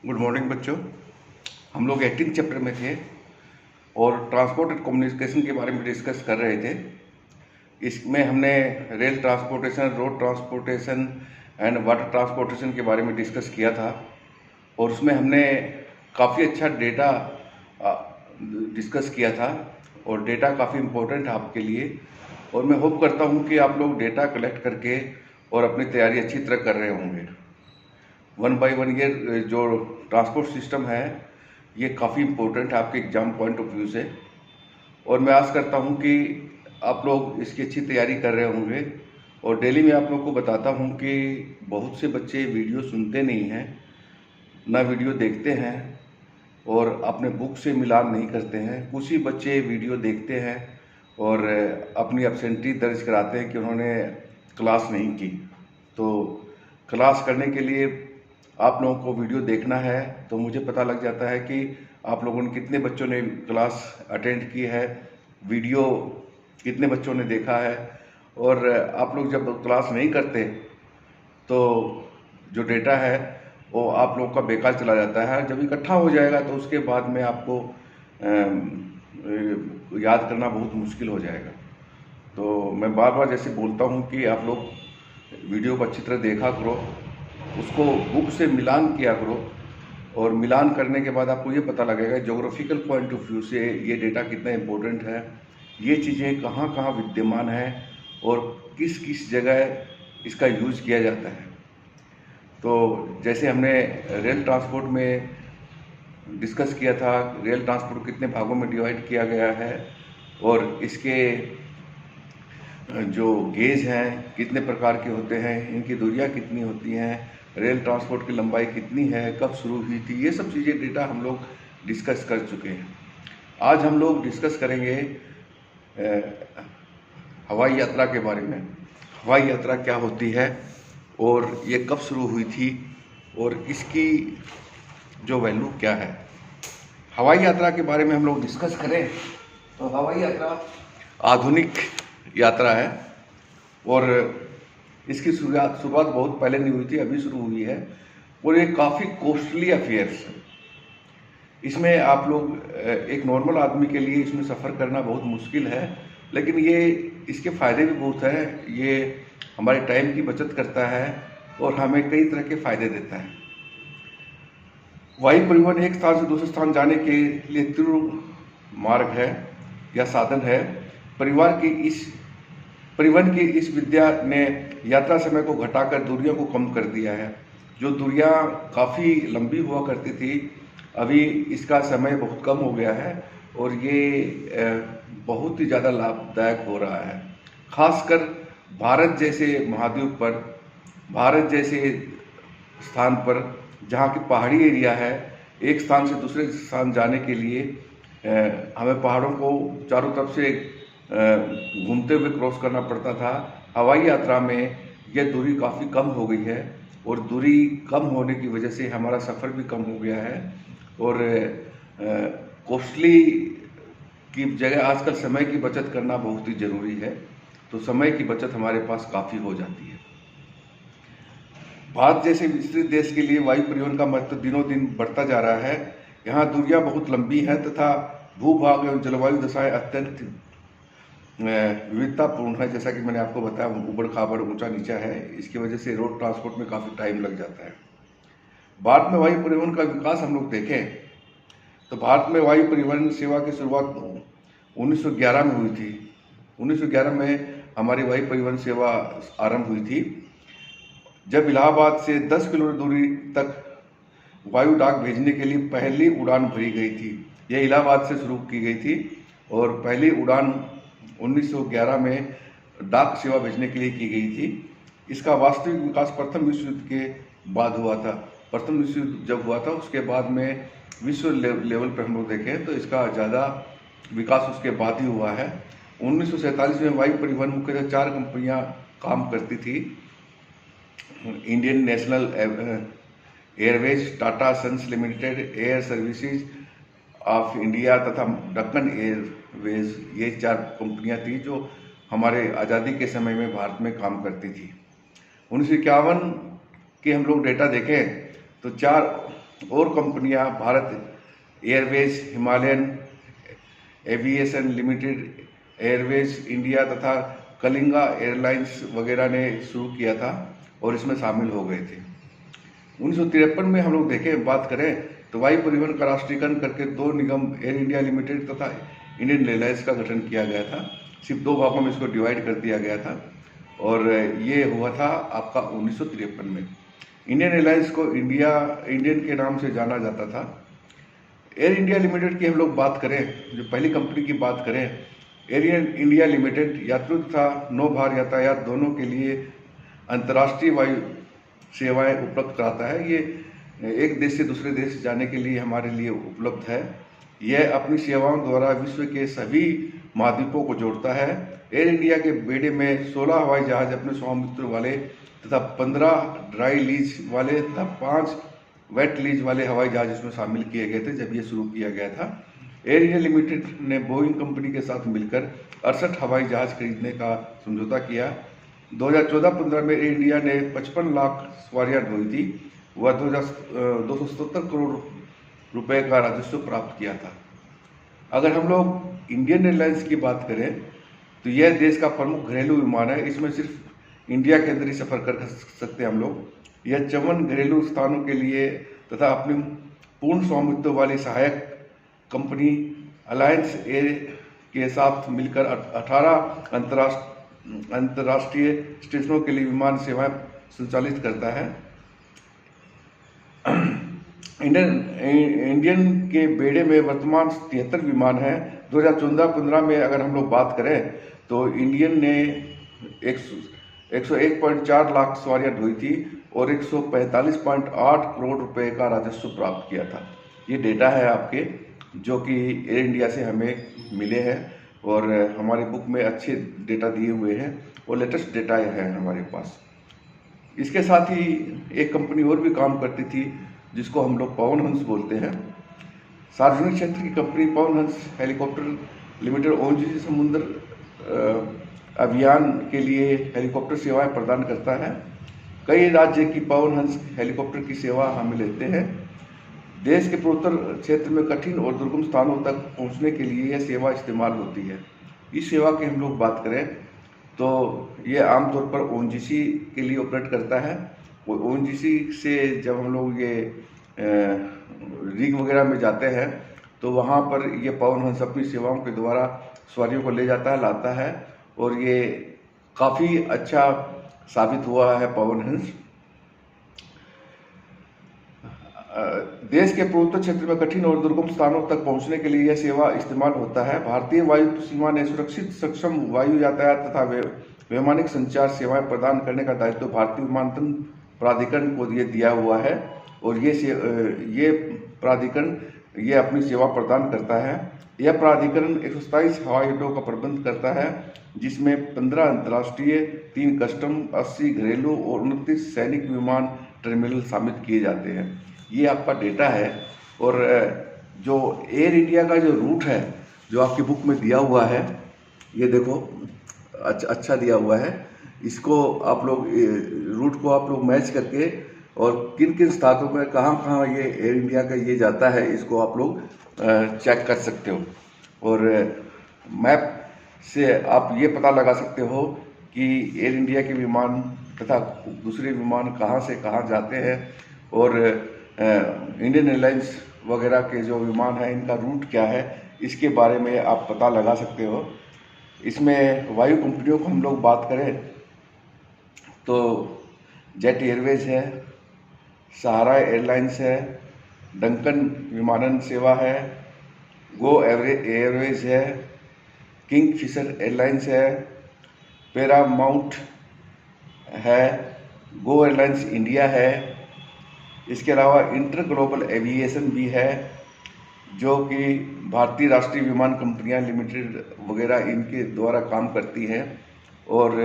Good morning बच्चों। हम लोग 18 चैप्टर में थे और ट्रांसपोर्ट एंड कम्युनिकेशन के बारे में डिस्कस कर रहे थे। इसमें हमने rail transportation, road transportation and water transportation के बारे में डिस्कस किया था और उसमें हमने काफ़ी अच्छा डेटा डिस्कस किया था और डेटा काफ़ी इम्पोर्टेंट है आपके लिए। और मैं होप करता हूँ कि आप लोग डेटा कलेक्ट करके और अपनी तैयारी अच्छी तरह कर रहे होंगे। 1 बाय 1 ये जो ट्रांसपोर्ट सिस्टम है ये काफ़ी इम्पोर्टेंट है आपके एग्ज़ाम पॉइंट ऑफ व्यू से और मैं आस करता हूँ कि आप लोग इसकी अच्छी तैयारी कर रहे होंगे। और डेली मैं आप लोग को बताता हूँ कि बहुत से बच्चे वीडियो सुनते नहीं हैं, ना वीडियो देखते हैं और अपने बुक से मिलान नहीं करते हैं। कुछ ही बच्चे वीडियो देखते हैं और अपनी एब्सेंटी दर्ज कराते हैं कि उन्होंने क्लास नहीं की। तो क्लास करने के लिए आप लोगों को वीडियो देखना है, तो मुझे पता लग जाता है कि आप लोगों ने कितने बच्चों ने क्लास अटेंड की है, वीडियो कितने बच्चों ने देखा है। और आप लोग जब क्लास नहीं करते तो जो डेटा है वो आप लोगों का बेकार चला जाता है। जब इकट्ठा हो जाएगा तो उसके बाद में आपको याद करना बहुत मुश्किल हो जाएगा। तो मैं बार बार जैसे बोलता हूँ कि आप लोग वीडियो को अच्छी तरह देखा करो, उसको बुक से मिलान किया करो और मिलान करने के बाद आपको ये पता लगेगा ज्योग्राफिकल पॉइंट ऑफ व्यू से ये डेटा कितना इम्पोर्टेंट है, ये चीज़ें कहाँ कहाँ विद्यमान है और किस किस जगह इसका यूज़ किया जाता है। तो जैसे हमने रेल ट्रांसपोर्ट में डिस्कस किया था, रेल ट्रांसपोर्ट कितने भागों में डिवाइड किया गया है और इसके जो गेज हैं कितने प्रकार के होते हैं, इनकी दूरियां कितनी होती हैं, रेल ट्रांसपोर्ट की लंबाई कितनी है, कब शुरू हुई थी, ये सब चीज़ें डेटा हम लोग डिस्कस कर चुके हैं। आज हम लोग डिस्कस करेंगे हवाई यात्रा के बारे में। हवाई यात्रा क्या होती है और ये कब शुरू हुई थी और इसकी जो वैल्यू क्या है। हवाई यात्रा के बारे में हम लोग डिस्कस करें तो हवाई यात्रा आधुनिक यात्रा है और इसकी शुरुआत बहुत पहले नहीं हुई थी, अभी शुरू हुई है और ये काफ़ी कॉस्टली अफेयर्स है। इसमें आप लोग एक नॉर्मल आदमी के लिए इसमें सफ़र करना बहुत मुश्किल है, लेकिन ये इसके फ़ायदे भी बहुत हैं। ये हमारे टाइम की बचत करता है और हमें कई तरह के फ़ायदे देता है। वायु परिवहन एक स्थान से दूसरे स्थान जाने के लिए तीव्र मार्ग है या साधन है। परिवहन की इस विद्या ने यात्रा समय को घटाकर दूरियों को कम कर दिया है। जो दूरियां काफ़ी लंबी हुआ करती थी, अभी इसका समय बहुत कम हो गया है और ये बहुत ही ज़्यादा लाभदायक हो रहा है। खासकर भारत जैसे महाद्वीप पर, भारत जैसे स्थान पर जहाँ की पहाड़ी एरिया है, एक स्थान से दूसरे स्थान जाने के लिए हमें पहाड़ों को चारों तरफ से घूमते हुए क्रॉस करना पड़ता था। हवाई यात्रा में यह दूरी काफ़ी कम हो गई है और दूरी कम होने की वजह से हमारा सफ़र भी कम हो गया है और कॉस्टली की जगह आजकल समय की बचत करना बहुत ही ज़रूरी है। तो समय की बचत हमारे पास काफ़ी हो जाती है। भारत जैसे विस्तृत देश के लिए वायु परिवहन का महत्व दिनों दिन बढ़ता जा रहा है। यहाँ दूरियां बहुत लंबी हैं तथा भूभाग एवं जलवायु दशाएं अत्यंत विविधतापूर्ण है। जैसा कि मैंने आपको बताया, ऊबड़ खाबड़ ऊंचा नीचा है, इसकी वजह से रोड ट्रांसपोर्ट में काफ़ी टाइम लग जाता है। भारत में वायु परिवहन का विकास हम लोग देखें तो भारत में वायु परिवहन सेवा की शुरुआत 1911 में हुई थी। 1911 में हमारी वायु परिवहन सेवा आरंभ हुई थी, जब इलाहाबाद से 10 किलोमीटर दूरी तक वायु डाक भेजने के लिए पहली उड़ान भरी गई थी। यह इलाहाबाद से शुरू की गई थी और पहली उड़ान 1911 में डाक सेवा भेजने के लिए की गई थी। इसका वास्तविक विकास प्रथम विश्व युद्ध के बाद हुआ था। प्रथम विश्व युद्ध जब हुआ था उसके बाद में विश्व लेवल पर हम लोग देखें तो इसका ज़्यादा विकास उसके बाद ही हुआ है। 1947 में वायु परिवहन मुख्यतः 4 कंपनियां काम करती थी: Indian National Airways, Tata Sons Limited, Air Services of India तथा दक्कन एयरवेज। ये 4 कंपनियां थी जो हमारे आज़ादी के समय में भारत में काम करती थी। 1951 के हम लोग डेटा देखें तो 4 और कंपनियां Bharat Airways, Himalayan aviation limited, Airways India तथा कलिंगा एयरलाइंस वगैरह ने शुरू किया था और इसमें शामिल हो गए थे। 1953 में हम लोग देखें, बात करें तो वायु परिवहन का राष्ट्रीयकरण करके दो निगम एयर इंडिया लिमिटेड तथा इंडियन एयरलाइंस का गठन किया गया था। सिर्फ दो भागों में इसको डिवाइड कर दिया गया था और ये हुआ था आपका 1953 में। इंडियन एयरलाइंस को इंडियन के नाम से जाना जाता था। एयर इंडिया लिमिटेड की हम लोग बात करें, जो पहली कंपनी की बात करें, एयर इंडिया लिमिटेड यात्रियों तथा नौभार यातायात दोनों के लिए अंतर्राष्ट्रीय वायु सेवाएं उपलब्ध कराता है। ये एक देश से दूसरे देश जाने के लिए हमारे लिए उपलब्ध है। यह अपनी सेवाओं द्वारा विश्व के सभी महाद्वीपों को जोड़ता है। एयर इंडिया के बेड़े में 16 हवाई जहाज अपने स्वामित्व वाले तथा 15 ड्राई लीज वाले तथा 5 वेट लीज वाले हवाई जहाज इसमें शामिल किए गए थे जब ये शुरू किया गया था। एयर इंडिया लिमिटेड ने बोइंग कंपनी के साथ मिलकर 68 हवाई जहाज खरीदने का समझौता किया। 2014-15 में एयर इंडिया ने 55 लाख सवारियां ढोई थी। वह 277 करोड़ रुपए का राजस्व प्राप्त किया था। अगर हम लोग इंडियन एयरलाइंस की बात करें तो यह देश का प्रमुख घरेलू विमान है। इसमें सिर्फ इंडिया के अंदर ही सफ़र कर सकते हैं हम लोग। यह 54 घरेलू स्थानों के लिए तथा अपनी पूर्ण स्वामित्व वाली सहायक कंपनी अलायंस एयर के साथ मिलकर 18 अंतर्राष्ट्रीय स्टेशनों के लिए विमान सेवाएं संचालित करता है। इंडियन के बेड़े में वर्तमान 73 विमान हैं। 2014-15 में अगर हम लोग बात करें तो इंडियन ने 101.4 लाख सवारियां ढोई थी और 145.8 करोड़ रुपए का राजस्व प्राप्त किया था। ये डेटा है आपके, जो कि एयर इंडिया से हमें मिले हैं और हमारी बुक में अच्छे डेटा दिए हुए हैं और लेटेस्ट डेटा है हमारे पास। इसके साथ ही एक कंपनी और भी काम करती थी जिसको हम लोग पवन हंस बोलते हैं। सार्वजनिक क्षेत्र की company Pawan Hans helicopter limited ONGC समुद्र अभियान के लिए हेलीकॉप्टर सेवाएं प्रदान करता है। कई राज्य की पवन हंस हेलीकॉप्टर की सेवा हम लेते हैं। देश के पूर्वोत्तर क्षेत्र में कठिन और दुर्गम स्थानों तक पहुंचने के लिए यह सेवा इस्तेमाल होती है। इस सेवा की हम लोग बात करें तो ये आमतौर पर ओएनजीसी के लिए ऑपरेट करता है। ओएनजीसी से जब हम लोग ये रिग वगैरह में जाते हैं तो वहाँ पर ये पवन हंस अपनी सेवाओं के द्वारा सवारियों को ले जाता है, लाता है और ये काफ़ी अच्छा साबित हुआ है पवन हंस। देश के पूर्वोत्तर क्षेत्र में कठिन और दुर्गम स्थानों तक पहुंचने के लिए यह सेवा इस्तेमाल होता है। भारतीय वायु सीमा ने सुरक्षित, सक्षम वायु यातायात तथा वैमानिक संचार सेवाएं प्रदान करने का दायित्व भारतीय विमानन प्राधिकरण को दिया हुआ है और ये प्राधिकरण ये अपनी सेवा प्रदान करता है। यह प्राधिकरण 127 हवाई अड्डों का प्रबंध करता है, जिसमें 15 अंतर्राष्ट्रीय, 3 कस्टम, 80 घरेलू और 29 सैनिक विमान टर्मिनल शामिल किए जाते हैं। ये आपका डेटा है। और जो एयर इंडिया का जो रूट है जो आपकी बुक में दिया हुआ है, ये देखो अच्छा दिया हुआ है। इसको आप लोग रूट को आप लोग मैच करके और किन किन स्थानों में कहाँ ये एयर इंडिया का ये जाता है, इसको आप लोग चेक कर सकते हो। और मैप से आप ये पता लगा सकते हो कि एयर इंडिया के विमान तथा दूसरे विमान कहाँ से कहाँ जाते हैं और इंडियन एयरलाइंस वगैरह के जो विमान हैं इनका रूट क्या है, इसके बारे में आप पता लगा सकते हो। इसमें वायु कंपनियों को हम लोग बात करें तो जेट एयरवेज है, सहारा एयरलाइंस है, डंकन विमानन सेवा है, गो एयरवेज है, किंग फिशर एयरलाइंस है, पैरामाउंट है, गो एयरलाइंस इंडिया है। इसके अलावा इंटर ग्लोबल एविएशन भी है, जो कि भारतीय राष्ट्रीय विमान कंपनियां लिमिटेड वगैरह इनके द्वारा काम करती हैं। और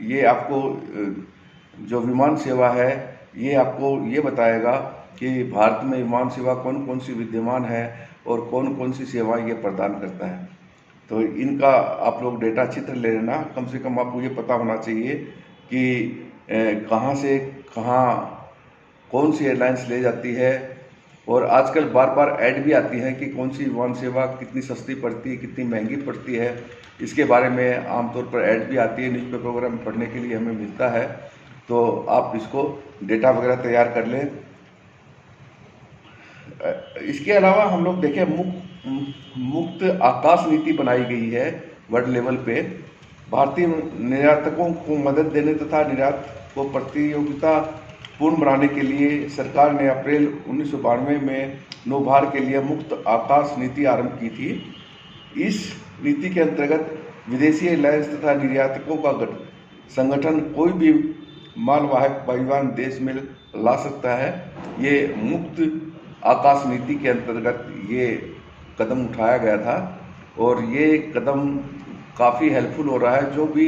ये आपको जो विमान सेवा है ये आपको ये बताएगा कि भारत में विमान सेवा कौन कौन सी विद्यमान है और कौन कौन सी सेवाएं ये प्रदान करता है। तो इनका आप लोग डेटा अच्छी तरह ले लेना। कम से कम आपको ये पता होना चाहिए कि कहाँ से कहाँ कौन सी एयरलाइंस ले जाती है और आजकल बार बार ऐड भी आती हैं कि कौन सी विमान सेवा कितनी सस्ती पड़ती है, कितनी महंगी पड़ती है। इसके बारे में आमतौर पर ऐड भी आती है, न्यूज़पेपर वगैरह में पढ़ने के लिए हमें मिलता है। तो आप इसको डेटा वगैरह तैयार कर लें। इसके अलावा हम लोग देखें, मुक्त आकाश नीति बनाई गई है वर्ल्ड लेवल पे। भारतीय निर्यातकों को मदद देने तथा निर्यात को प्रतियोगिता पूर्ण बनाने के लिए सरकार ने अप्रैल 1992 में नौभार के लिए मुक्त आकाश नीति आरंभ की थी। इस नीति के अंतर्गत विदेशी एयरलाइंस तथा निर्यातकों का संगठन कोई भी मालवाहक परिवहन देश में ला सकता है। ये मुक्त आकाश नीति के अंतर्गत ये कदम उठाया गया था और ये कदम काफ़ी हेल्पफुल हो रहा है। जो भी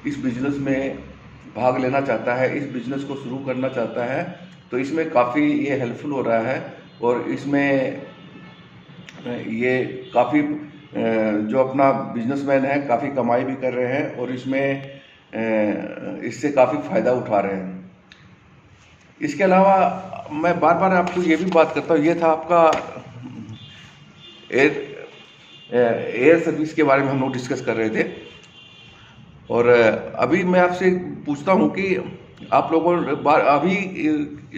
इस बिजनेस में भाग लेना चाहता है, इस बिजनेस को शुरू करना चाहता है, तो इसमें काफ़ी ये हेल्पफुल हो रहा है। और इसमें ये काफ़ी जो अपना बिजनेसमैन है काफ़ी कमाई भी कर रहे हैं और इसमें इससे काफ़ी फ़ायदा उठा रहे हैं। इसके अलावा मैं बार बार आपको ये भी बात करता हूँ, ये था आपका एयर सर्विस के बारे में हम लोग डिस्कस कर रहे थे। और अभी मैं आपसे पूछता हूँ कि आप लोगों अभी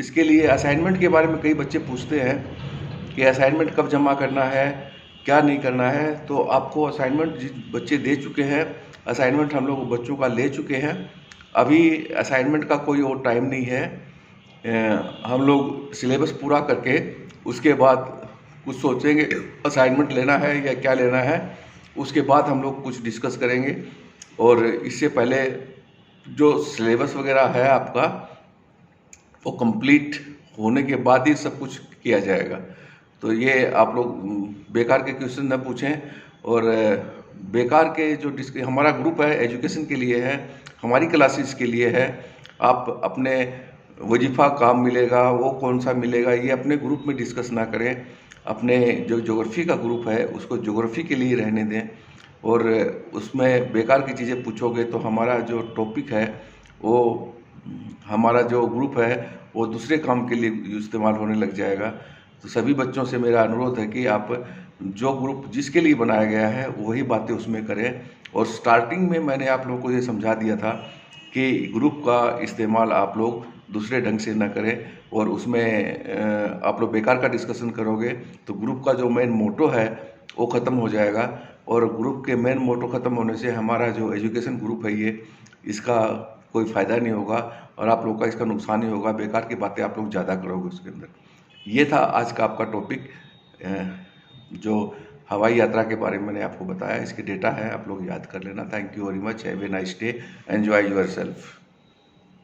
इसके लिए असाइनमेंट के बारे में कई बच्चे पूछते हैं कि असाइनमेंट कब जमा करना है, क्या नहीं करना है। तो आपको असाइनमेंट जिस बच्चे दे चुके हैं, असाइनमेंट हम लोग बच्चों का ले चुके हैं। अभी असाइनमेंट का कोई और टाइम नहीं है। हम लोग सिलेबस पूरा करके उसके बाद कुछ सोचेंगे असाइनमेंट लेना है या क्या लेना है, उसके बाद हम लोग कुछ डिस्कस करेंगे। और इससे पहले जो सिलेबस वगैरह है आपका वो कंप्लीट होने के बाद ही सब कुछ किया जाएगा। तो ये आप लोग बेकार के क्वेश्चन न पूछें। और बेकार के जो हमारा ग्रुप है एजुकेशन के लिए है, हमारी क्लासेस के लिए है। आप अपने वजीफ़ा काम मिलेगा वो कौन सा मिलेगा ये अपने ग्रुप में डिस्कस ना करें। अपने जो ज्योग्राफी का ग्रुप है उसको ज्योग्राफी के लिए रहने दें। और उसमें बेकार की चीज़ें पूछोगे तो हमारा जो टॉपिक है वो हमारा जो ग्रुप है वो दूसरे काम के लिए इस्तेमाल होने लग जाएगा। तो सभी बच्चों से मेरा अनुरोध है कि आप जो ग्रुप जिसके लिए बनाया गया है वही बातें उसमें करें। और स्टार्टिंग में मैंने आप लोगों को ये समझा दिया था कि ग्रुप का इस्तेमाल आप लोग दूसरे ढंग से ना करें। और उसमें आप लोग बेकार का डिस्कशन करोगे तो ग्रुप का जो मेन मोटो है वो ख़त्म हो जाएगा। और ग्रुप के मेन मोटो ख़त्म होने से हमारा जो एजुकेशन ग्रुप है ये इसका कोई फ़ायदा नहीं होगा और आप लोग का इसका नुकसान ही होगा। बेकार की बातें आप लोग ज़्यादा करोगे उसके अंदर। ये था आज का आपका टॉपिक, जो हवाई यात्रा के बारे में मैंने आपको बताया। इसके डेटा है, आप लोग याद कर लेना। Thank you very much. Have a nice day, enjoy your self.